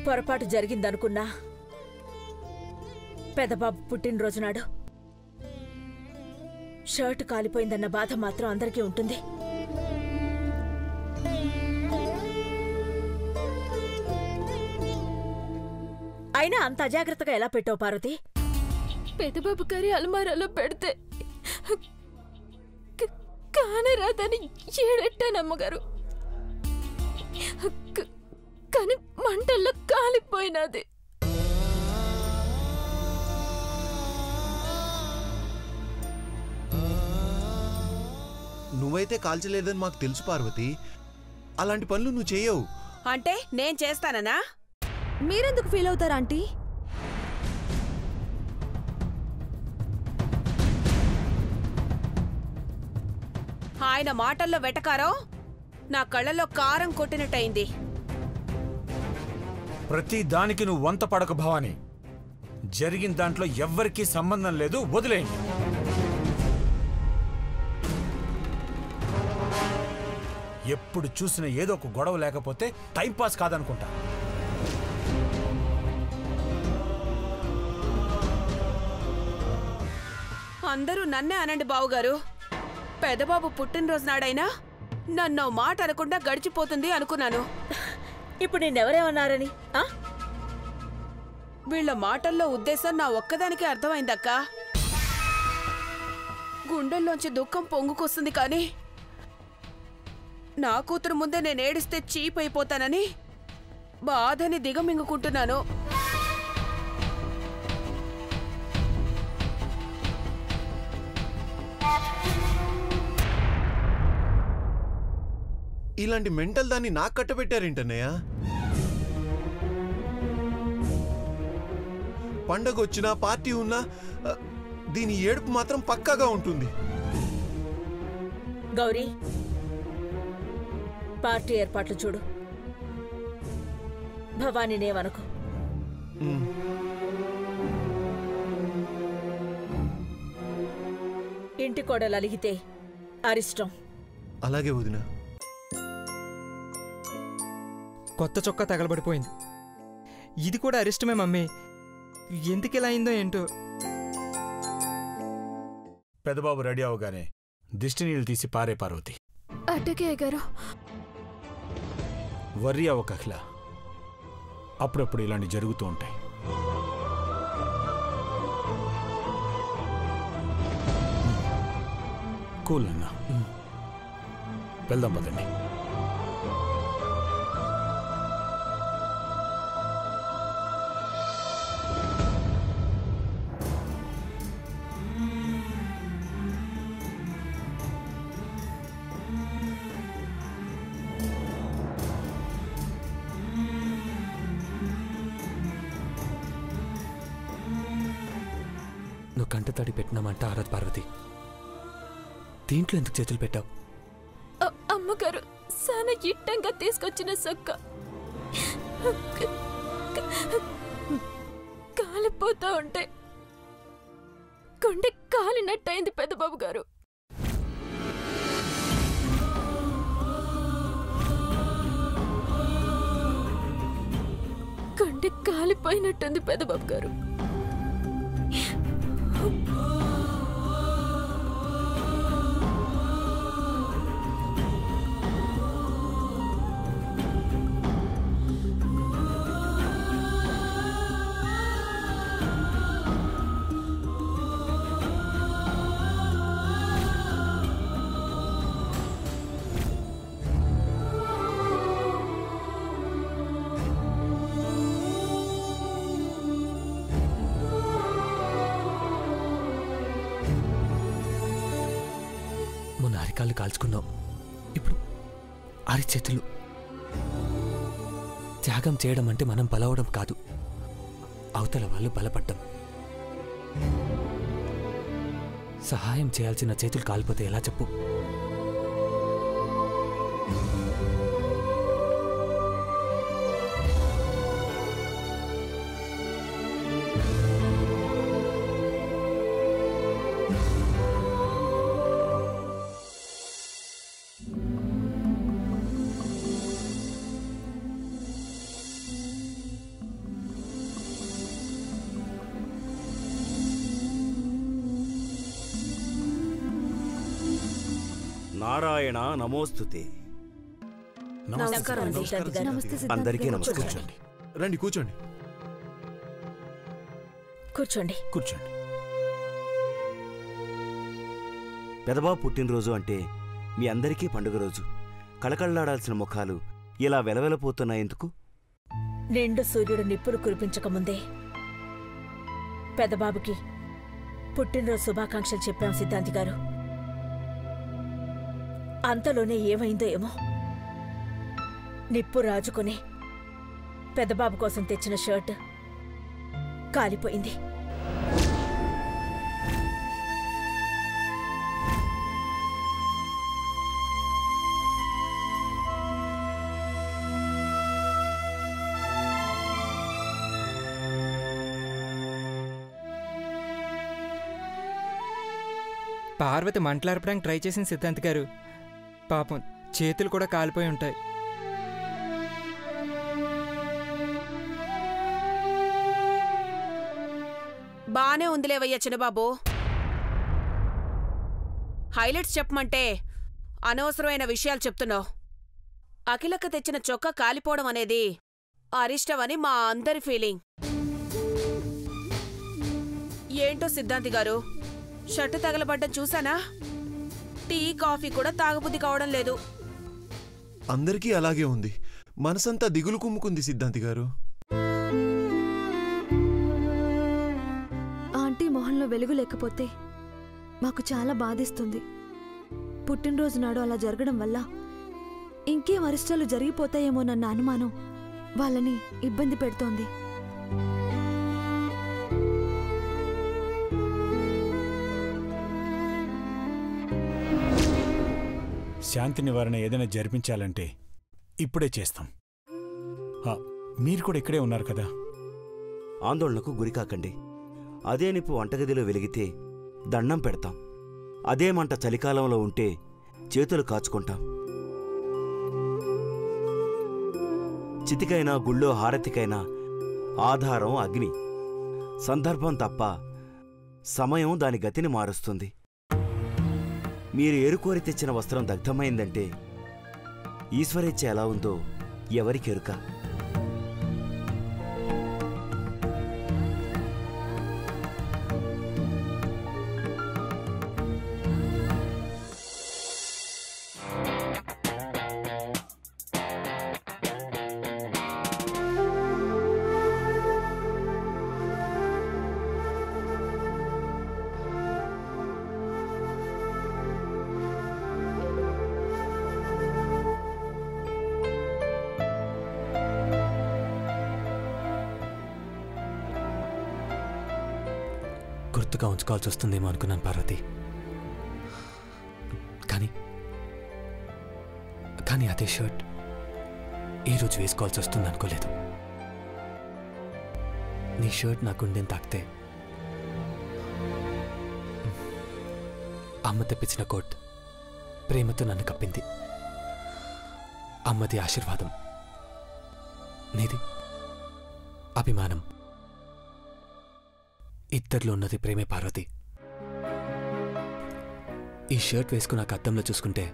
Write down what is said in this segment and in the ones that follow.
పొరపాటు జరిగిందనుకున్నా పెదబాబు పుట్టినరోజు నాడు షర్ట్ కాలిపోయిందన్న బాధ మాత్రం అందరికీ ఉంటుంది. అయినా అంత అజాగ్రత్తగా ఎలా పెట్టావు పార్వతి? పెదబాబు గారి అలమారాలో పెడితే కానే రాదని ఏడెట్టానమ్మగారు. కానీ మంటల్లో కాలిపోయినది. నువ్వైతే కాల్చలేదని మాకు తెలుసు పార్వతి. అలాంటి పనులు నువ్వు చేయవు. అంటే నేను చేస్తాననా? మీరెందుకు ఫీల్ అవుతారా ఆంటీ? ఆయన మాటల్లో వెటకారం నా కళ్ళలో కారం కొట్టినట్టయింది. ప్రతి దానికి నువ్వు వంత పడక భవాని. జరిగిన దాంట్లో ఎవ్వరికీ సంబంధం లేదు, వదిలేయండి. ఎప్పుడు చూసిన ఏదో ఒక గొడవ లేకపోతే టైంపాస్ కాదనుకుంటా. అందరూ నన్నే అనండి బావుగారు. పెదబాబు పుట్టినరోజు నాడైనా నన్ను మాట అనకుండా గడిచిపోతుంది అనుకున్నాను. ఇప్పుడు నిన్నెవరేమన్నారని? వీళ్ల మాటల్లో ఉద్దేశం నా ఒక్కదానికే అర్థమైందక్క. గుండెల్లోంచి దుఃఖం పొంగుకొస్తుంది, కానీ నా కూతురు ముందే నేను ఏడిస్తే చీప్ అయిపోతానని బాధని దిగమింగుకుంటున్నాను. ఇలాంటి మెంటల్ దాన్ని నాకు కట్టబెట్టారేంటన్నయ్య? పండగ వచ్చినా పార్టీ ఉన్నా దీని ఏడుపు మాత్రం పక్కాగా ఉంటుంది. గౌరీ, పార్టీ ఏర్పాట్లు చూడు. భవానీనేమనుకో. ఇంటి కోడలు అలిగితే అరిష్టం. అలాగే వదినా. కొత్త చొక్కా తగలబడిపోయింది. ఇది కూడా అరిష్టమే మమ్మీ. ఎందుకిలా అయిందో ఏంటో. పెదబాబు రెడీ అవగానే దిష్టి నీళ్ళు తీసి పారే పార్వతి. అట్టకే గారు. వర్రీ అవ్వక అఖిల, అప్పుడప్పుడు ఇలాంటి జరుగుతూ ఉంటాయి. కూల్ అన్నా, వెళ్దాం పదండి. నువ్వు కంట తడి పెట్టినామంట ఆరాధ పార్వతి. దీంట్లో ఎందుకు చేతులు పెట్టావు? అమ్మగారు సాన ఇట్టంగా తీసుకొచ్చిన సొక్క కాలిపోతా ఉంటే కొండ కాలినట్టయింది పెద్దబాబు గారు. కొండ కాలిపోయినట్టుంది పెద్దబాబు గారు. అరికాళ్ళు కాల్చుకున్నావు, ఇప్పుడు అరి చేతులు. త్యాగం చేయడం అంటే మనం బలవడం కాదు, అవతల వాళ్ళు బలపడ్డం. సహాయం చేయాల్సిన చేతులు కాలిపోతే ఎలా చెప్పు? నారాయణ నమోస్తుతే. నమస్కారం సిద్ధాంతి గారు. అందరికీ నమస్కారం. కూర్చోండి. రండి కూర్చోండి. కూర్చోండి. కూర్చోండి. పెదబాబు పుట్టినరోజు అంటే మీ అందరికీ పండుగ రోజు. కళకళలాడాల్సిన ముఖాలు ఇలా వెలవెలపోతున్నాయెందుకు? నిండు సూర్యుడు నిప్పులు కురిపించకముందే పెద్దబాబుకి పుట్టినరోజు శుభాకాంక్షలు చెప్పాం సిద్ధాంతి గారు. అంతలోనే ఏమైందో ఏమో, నిప్పు రాజుకుని పెద్దబాబు కోసం తెచ్చిన షర్ట్ కాలిపోయింది. పార్వతి మంటలార్పడానికి ట్రై చేసిన సిద్ధాంత్ గారు, పాపం చేతులు కూడా కాలిపోయి ఉంటాయి. బానే ఉందిలేవయ్యా చిన్నబాబు. హైలైట్స్ చెప్పమంటే అనవసరమైన విషయాలు చెప్తున్నావు. అఖిలక్క తెచ్చిన చొక్కా కాలిపోవడం అనేది అరిష్టమని మా అందరి ఫీలింగ్. ఏంటో సిద్ధాంతి గారు, షర్టు తగలబడ్డం చూసానా? టీ కాఫీ కూడా తాగబుద్ధి కావడం లేదు. అందరికీ అలాగే ఉంది. మనసంతా దిగులు కుమ్ముకుంది సిద్ధాంతి గారు. ఆంటీ మొహంలో వెలుగు లేకపోతే మాకు చాలా బాధిస్తుంది. పుట్టినరోజు నాడు అలా జరగడం వల్ల ఇంకేం అరిష్టాలు జరిగిపోతాయేమోనన్న అనుమానం వాళ్ళని ఇబ్బంది పెడుతోంది. శాంతి నివారణ ఏదైనా జరిపించాలంటే ఇప్పుడే చేస్తాం. మీరు కూడా ఇక్కడే ఉన్నారు కదా. ఆందోళనకు గురికాకండి. అదే నిప్పు వంటగదిలో వెలిగితే దండం పెడతాం. అదే మంట చలికాలంలో ఉంటే చేతులు కాచుకుంటాం. చితికైనా గుళ్ళో హారతికైనా ఆధారం అగ్ని. సందర్భం తప్ప సమయం దాని గతిని మారుస్తుంది. మీరు ఏరుకోరి తెచ్చిన వస్త్రం దగ్ధమైందంటే ఈశ్వరేచ్ఛ ఎలా ఉందో ఎవరికెరుక. గుర్తుగా ఉంచుకోవాల్సి వస్తుందేమో అనుకున్నాను పార్వతి. కానీ అదే షర్ట్ ఈరోజు వేసుకోవాల్సి వస్తుంది అనుకోలేదు. నీ షర్ట్ నా గుండెని తాకితే అమ్మ తెప్పించిన కోట్ ప్రేమతో నన్ను కప్పింది. అమ్మది ఆశీర్వాదం, నీది అభిమానం. ఇద్దరిలో ఉన్నది ప్రేమే పార్వతి. ఈ షర్ట్ వేసుకున్నాక అద్దంలో చూసుకుంటే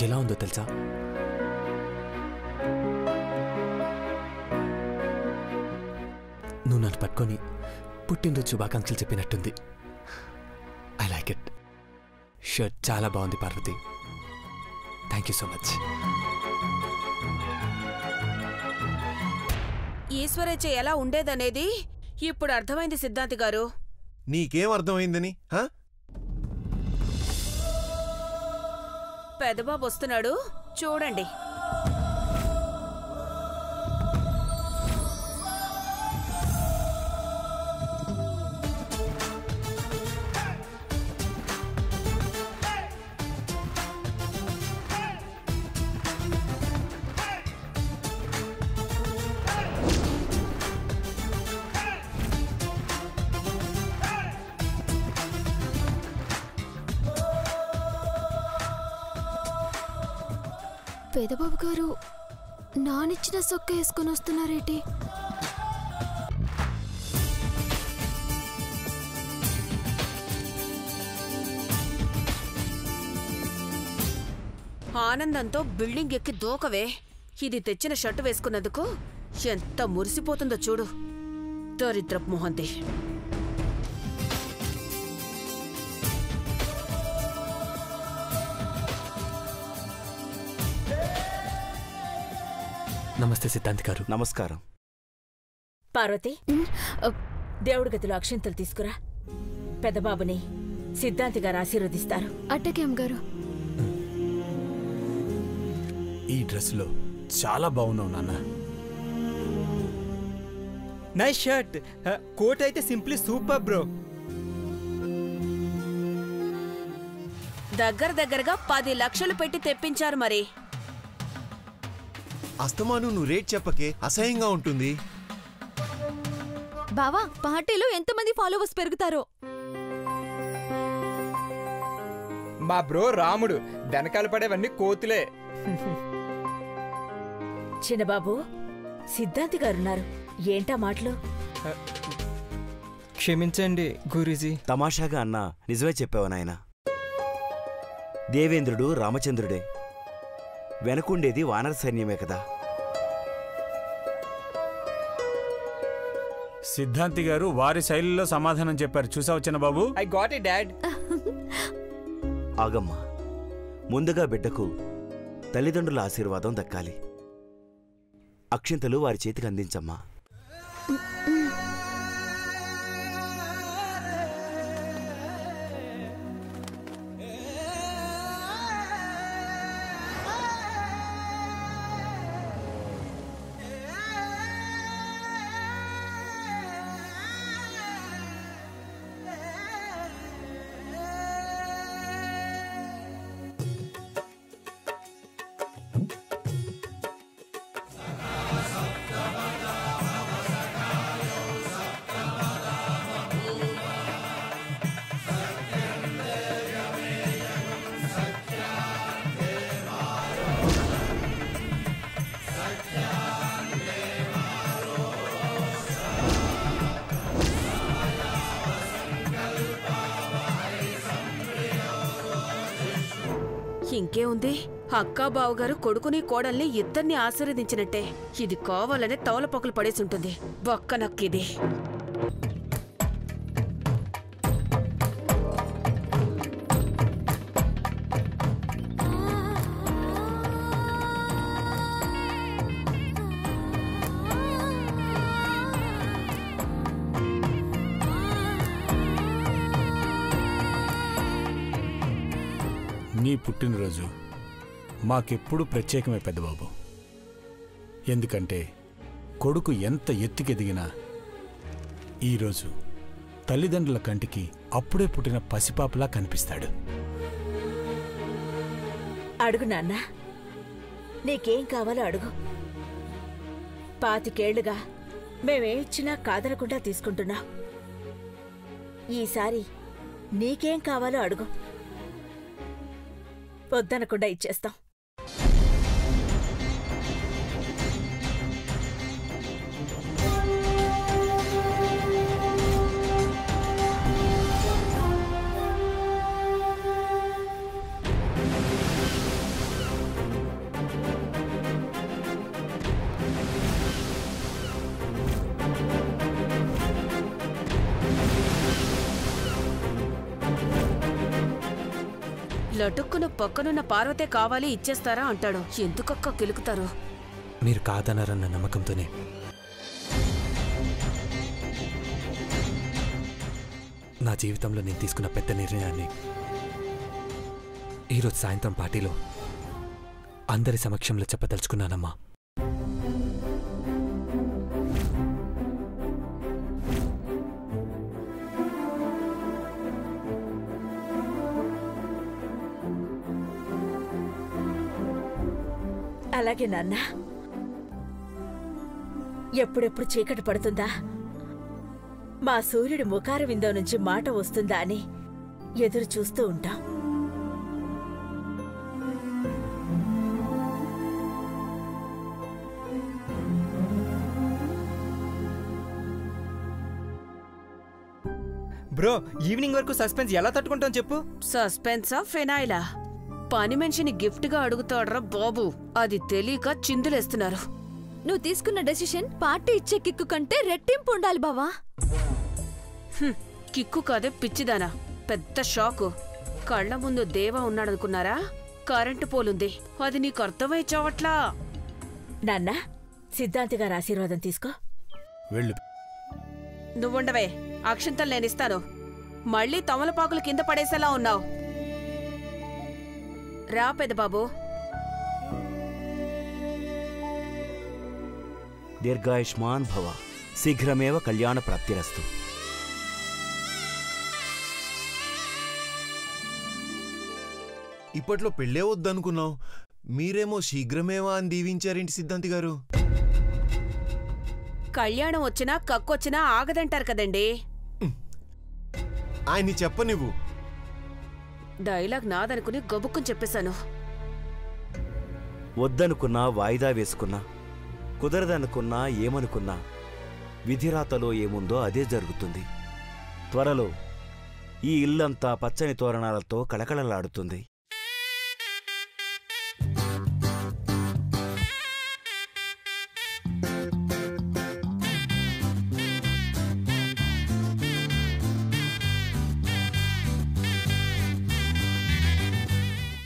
ఎలా ఉందో తెలుసా? నువ్వు నన్ను పట్టుకొని పుట్టినరోజు శుభాకాంక్షలు చెప్పినట్టుంది. I like it. షర్ట్ చాలా బాగుంది Parvathi. Thank you so much. ఈశ్వరేచ్ఛ ఎలా ఉండేదనేది ఇప్పుడు అర్థమైంది సిద్ధాంతి గారు. నీకేం అర్థమైందని? పెదబాబు వస్తున్నాడు, చూడండి. పెదబాబు గారు నానిచ్చిన సొక్క వేసుకొని వస్తున్నారేటి? ఆనందంతో బిల్డింగ్ ఎక్కి దూకవే. ఇది తెచ్చిన షర్టు వేసుకున్నందుకు ఎంత మురిసిపోతుందో చూడు. దరిద్రపు మొహంది. నమస్తే సిద్ధాంతి గారు. నమస్కారం. పార్వతి, దేవుడి గదిలో అక్షింతలు తీసుకురా. పెద్దబాబుని సిద్ధాంతి గారు ఆశీర్వదిస్తారు. అట్టకే అమ్మగారు. ఈ డ్రెస్లో చాలా బాగున్నావు నాన్న. Nice shirt. కోట్ అయితే సింప్లీ సూపర్ బ్రో. దగ్గరగా 10 లక్షలు పెట్టి తెప్పించారు. మరి అస్తమాను నువ్వు రేట్ చెప్పకే, అసహ్యంగా ఉంటుంది. బావా, పార్టీలో ఎంతమంది ఫాలోవర్స్ పెరుగుతారో. మా బ్రో రాముడు, వెనకాల పడేవన్నీ కోతులే. చిన్నబాబు, సిద్ధాంతి గారున్నారు. ఏంటా మాటలు? క్షమించండి గురూజీ. తమాషాగా అన్నా నిజమే చెప్పావు నాయన. దేవేంద్రుడు రామచంద్రుడే, వెనకుండేది వానర సైన్యమే కదా. సిద్ధాంతి గారు వారి శైలిలో సమాధానం చెప్పారు. చూసావు చిన్నబాబు? I got it dad. ఆగమ్మా, ముందుగా బిడ్డకు తల్లిదండ్రుల ఆశీర్వాదం దక్కాలి. అక్షింతలు వారి చేతికి అందించమ్మా. ఇంకేముంది, అక్కా బావగారు కొడుకుని కోడల్ని ఇద్దరిని ఆశీర్వదించినట్టే. ఇది కావాలనే తవలపొకలు పడేసుంటుంది. బొక్క నక్కిది. నీ పుట్టినరోజు మాకెప్పుడు ప్రత్యేకమే పెద్దబాబు. ఎందుకంటే కొడుకు ఎంత ఎత్తుకెదిగినా ఈరోజు తల్లిదండ్రుల కంటికి అప్పుడే పుట్టిన పసిపాపలా కనిపిస్తాడు. అడుగు నాన్న, నీకేం కావాలో అడుగు. 25 ఏళ్లుగా మేమేమిచ్చినా కాదనకుండా తీసుకుంటున్నాం. ఈసారి నీకేం కావాలో అడుగు, వద్దనకుండా ఇచ్చేస్తాం. లటుక్కున పక్కనున్న పార్వతే కావాలి ఇచ్చేస్తారా అంటాడు. ఎందుకక్క కిలుకుతారు? మీరు కాదన్నారన్న నమ్మకంతోనే నా జీవితంలో నేను తీసుకున్న పెద్ద నిర్ణయాన్ని ఈరోజు సాయంత్రం పార్టీలో అందరి సమక్షంలో చెప్పదలుచుకున్నానమ్మా. అలాగే నాన్న. ఎప్పుడెప్పుడు చీకటి పడుతుందా, మా సూర్యుడి ముఖార విందో నుంచి మాట వస్తుందా అని ఎదురు చూస్తూ ఉంటాం. బ్రో, ఈవినింగ్ వరకు సస్పెన్స్ ఎలా తట్టుకుంటాం చెప్పు. సస్పెన్సా ఫినాయిలా? పని మనిషిని గిఫ్ట్గా అడుగుతాడ్రా బాబు. అది తెలియక చిందులేస్తున్నారు. నువ్వు తీసుకున్న డెసిషన్ పార్టీ ఇచ్చే కిక్కు కంటే రెట్టింపు ఉండాలి బావా. కిక్కు కాదే పిచ్చిదానా, పెద్ద షాకు. కళ్ల ముందు దేవా ఉన్నాడనుకున్నారా? కరెంటు పోలుంది, అది నీకు అర్థమై చావట్లా. నాన్న, సిద్ధాంతి గారి ఆశీర్వాదం తీసుకో. వెళ్ళు. నువ్వుండవే, అక్షంతలు నేనిస్తాను. మళ్ళీ తమలపాకులు కింద పడేసేలా ఉన్నావు. రా పెద్దబాబు. దీర్ఘాయుష్మాన్ భవ. శీఘ్రమేవ కళ్యాణ ప్రాప్తిరస్తు. ఇప్పట్లో పెళ్ళే వద్దనుకున్నాం, మీరేమో శీఘ్రమేవా అని దీవించారేంటి సిద్ధాంతి గారు? కళ్యాణం వచ్చినా కక్కొచ్చినా ఆగదంటారు కదండి. ఆయన్ని చెప్పనివ్వు. డైలాగ్ నాదనుకుని గబుక్కుని చెప్పేశాను. వద్దనుకున్నా, వాయిదా వేసుకున్నా, కుదరదనుకున్నా, ఏమనుకున్నా విధిరాతలో ఏముందో అదే జరుగుతుంది. త్వరలో ఈ ఇల్లంతా పచ్చని తోరణాలతో కళకళలాడుతుంది.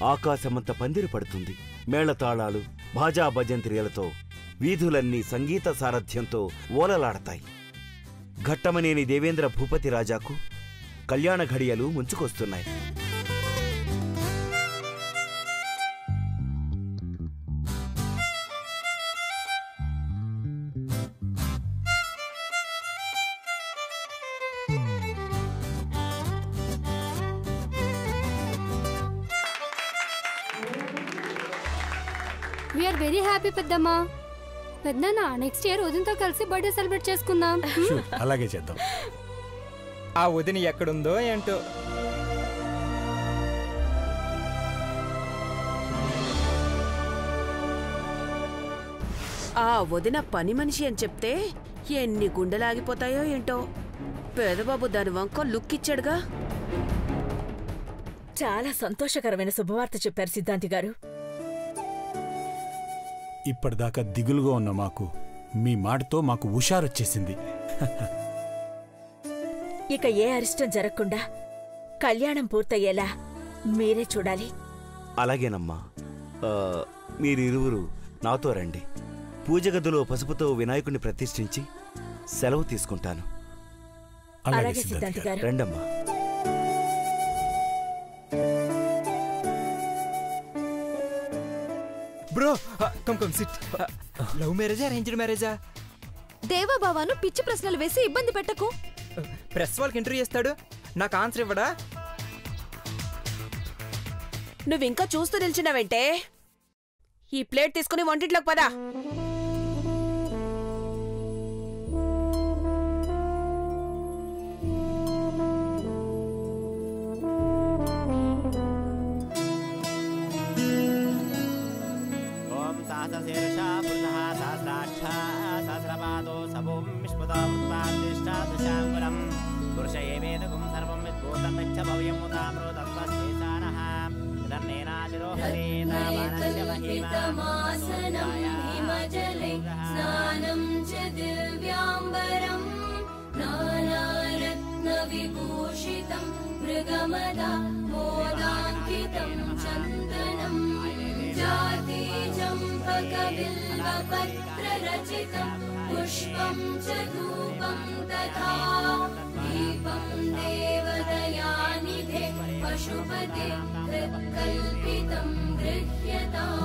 ఆకాశమంత పందిరి పడుతుంది. మేళతాళాలు, భాజా భజంత్రియలతో వీధులన్నీ సంగీత సారథ్యంతో ఓలలాడతాయి. ఘట్టమనేని దేవేంద్ర భూపతి రాజాకు కళ్యాణ ఘడియలు ముంచుకొస్తున్నాయి. వీఆర్ వెరీ హ్యాపీ పెద్దమ్మా. పెద్దనా, నెక్స్ట్ ఇయర్ వదినతో కలిసి బర్త్డే సెలబ్రేట్ చేసుకుందాం. అలాగే చేద్దాం. ఆ వదిన ఎక్కడుందో ఏంటో. ఆ వదిన పని మనిషి అని చెప్తే ఎన్ని గుండెలాగిపోతాయో ఏంటో. పెదబాబు దాని వంక లుక్ ఇచ్చాడుగా. చాలా సంతోషకరమైన శుభవార్త చెప్పారు సిద్ధాంతి గారు. ఇప్పటిదాకా దిగులుగా ఉన్న మాకు మీ మాటతో మాకు హుషారొచ్చేసింది. ఇక ఏ అరిష్టం జరగకుండా కళ్యాణం పూర్తయ్యేలా మీరే చూడాలి. అలాగేనమ్మా. మీరిరువురు నాతో రండి. పూజ గదిలో పసుపుతో వినాయకుడిని ప్రతిష్ఠించి సెలవు తీసుకుంటాను. అలాగే సిద్ధాంతి గారు. రండమ్మా. Bro, come come SIT. Love మ్యారేజా, అరేంజ్డ్ మ్యారేజా? దేవా బావాను పిచ్చి ప్రశ్నలు వేసి ఇబ్బంది పెట్టకు. ప్రెస్ వాళ్ళకి ఇంటర్వ్యూ చేస్తాడు, నాకు ఆన్సర్ ఇవ్వడా? నువ్వింకా చూస్తూ నిల్చున్నావంటే ఈ ప్లేట్ తీసుకుని వంటింట్లోకి పదా. స్నానం చ దివ్యాంబరం నానారత్నవిభూషితం మృగమదా మోదాంకితం చందనం జాతి చంపకబిల్వపత్రరచితం పుష్పం చ ధూపం తథా దీపం దేవదయానిధే పశుపతే హృత్కల్పితం గృహ్యతాం.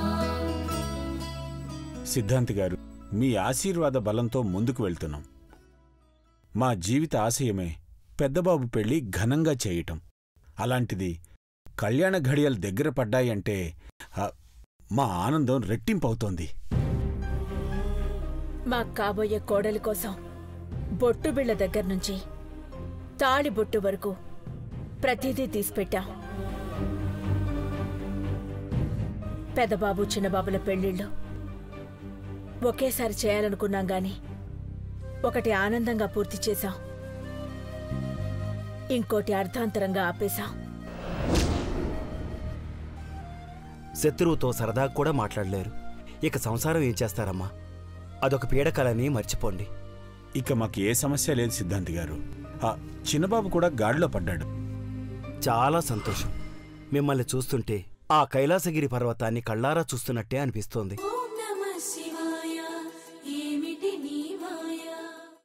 సిద్ధాంతి గారు, మీ ఆశీర్వాద బలంతో ముందుకు వెళ్తున్నాం. మా జీవిత ఆశయమే పెద్దబాబు పెళ్లి ఘనంగా చేయటం. అలాంటిది కళ్యాణ ఘడియలు దగ్గర పడ్డాయంటే మా ఆనందం రెట్టింపవుతోంది. మా కాబోయే కోడలి కోసం బొట్టుబిళ్ల దగ్గర నుంచి తాళి బొట్టు వరకు ప్రతిదీ తీసిపెట్టాం. పెద్దబాబు చిన్నబాబుల పెళ్లిళ్ళు ఒకేసారి చేయాలనుకున్నాం గాని ఒకటి ఆనందంగా పూర్తి చేశాం, ఇంకోటి అర్థాంతరంగా ఆపేశాం. శత్రువుతో సరదా కూడా మాట్లాడలేరు. ఇక సంసారం ఏం చేస్తారమ్మా? అదొక పీడకలని మర్చిపోండి. ఇక మాకు ఏ సమస్య లేదు సిద్ధాంతి గారు. ఆ చిన్నబాబు కూడా గాడిలో పడ్డాడు. చాలా సంతోషం. మిమ్మల్ని చూస్తుంటే ఆ కైలాసగిరి పర్వతాన్ని కళ్ళారా చూస్తున్నట్టే అనిపిస్తోంది.